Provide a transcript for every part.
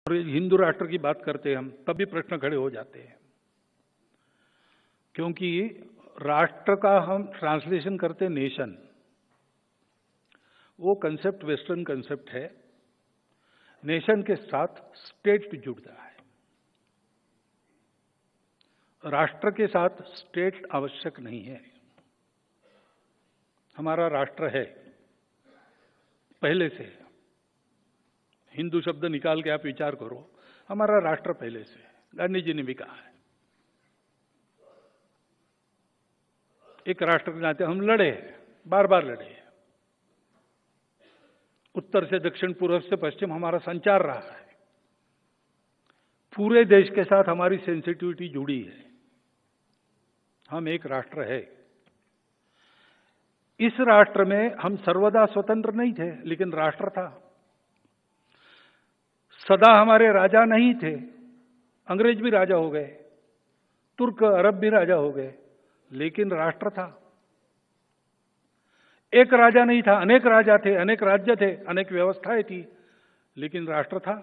और हिंदू राष्ट्र की बात करते हैं हम, तभी प्रश्न खड़े हो जाते हैं, क्योंकि राष्ट्र का हम ट्रांसलेशन करते नेशन, वो कंसेप्ट वेस्टर्न कंसेप्ट है। नेशन के साथ स्टेट जुड़ता है, राष्ट्र के साथ स्टेट आवश्यक नहीं है। हमारा राष्ट्र है पहले से, हिंदू शब्द निकाल के आप विचार करो, हमारा राष्ट्र पहले से, गांधी जी ने भी कहा है। एक राष्ट्र के नाते हम लड़े, बार बार लड़े, उत्तर से दक्षिण, पूर्व से पश्चिम हमारा संचार रहा है। पूरे देश के साथ हमारी सेंसिटिविटी जुड़ी है, हम एक राष्ट्र है। इस राष्ट्र में हम सर्वदा स्वतंत्र नहीं थे, लेकिन राष्ट्र था। सदा हमारे राजा नहीं थे, अंग्रेज भी राजा हो गए, तुर्क अरब भी राजा हो गए, लेकिन राष्ट्र था। एक राजा नहीं था, अनेक राजा थे, अनेक राज्य थे, अनेक व्यवस्थाएं थी, लेकिन राष्ट्र था।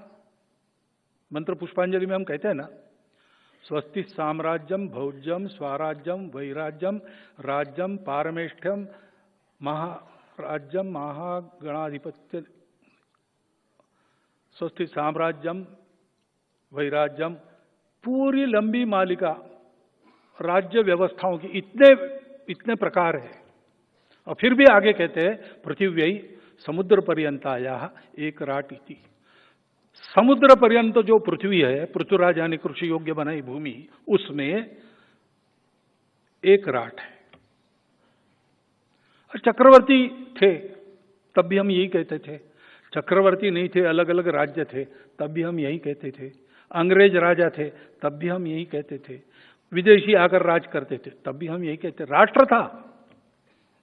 मंत्र पुष्पांजलि में हम कहते हैं ना, स्वस्ति साम्राज्यम भौज्यम स्वराज्यम वैराज्यम राज्यम पारमेष्ठ्यम महाराज्यम महागणाधिपत्य। स्वस्ति साम्राज्यम वैराज्यम, पूरी लंबी मालिका राज्य व्यवस्थाओं की, इतने प्रकार है। और फिर भी आगे कहते हैं पृथिव्यै समुद्र पर्यंताया एक राट इति। समुद्र पर्यंत जो पृथ्वी है, पृथ्वीराज यानी कृषि योग्य बनाई भूमि, उसमें एक राट है। चक्रवर्ती थे तब भी हम यही कहते थे, चक्रवर्ती नहीं थे, अलग अलग राज्य थे, तब भी हम यही कहते थे। अंग्रेज राजा थे तब भी हम यही कहते थे, विदेशी आकर राज करते थे तब भी हम यही कहते। राष्ट्र था,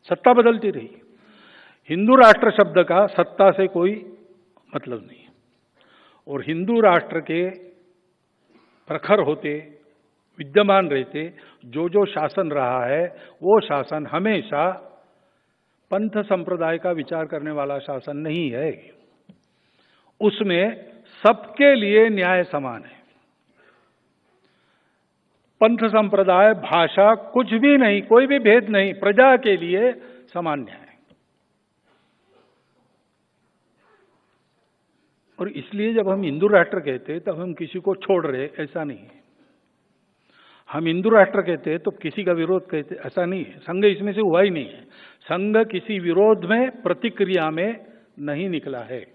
सत्ता बदलती रही। हिंदू राष्ट्र शब्द का सत्ता से कोई मतलब नहीं, और हिंदू राष्ट्र के प्रखर होते, विद्यमान रहते, जो जो शासन रहा है वो शासन हमेशा पंथ संप्रदाय का विचार करने वाला शासन नहीं है। उसमें सबके लिए न्याय समान है। पंथ संप्रदाय भाषा कुछ भी नहीं, कोई भी भेद नहीं, प्रजा के लिए समान न्याय। और इसलिए जब हम हिंदू राष्ट्र कहते हैं तब हम किसी को छोड़ रहे, ऐसा नहीं है। हम हिंदू राष्ट्र कहते हैं तो किसी का विरोध कहते, ऐसा नहीं है। संघ इसमें से हुआ ही नहीं है। संघ किसी विरोध में, प्रतिक्रिया में नहीं निकला है।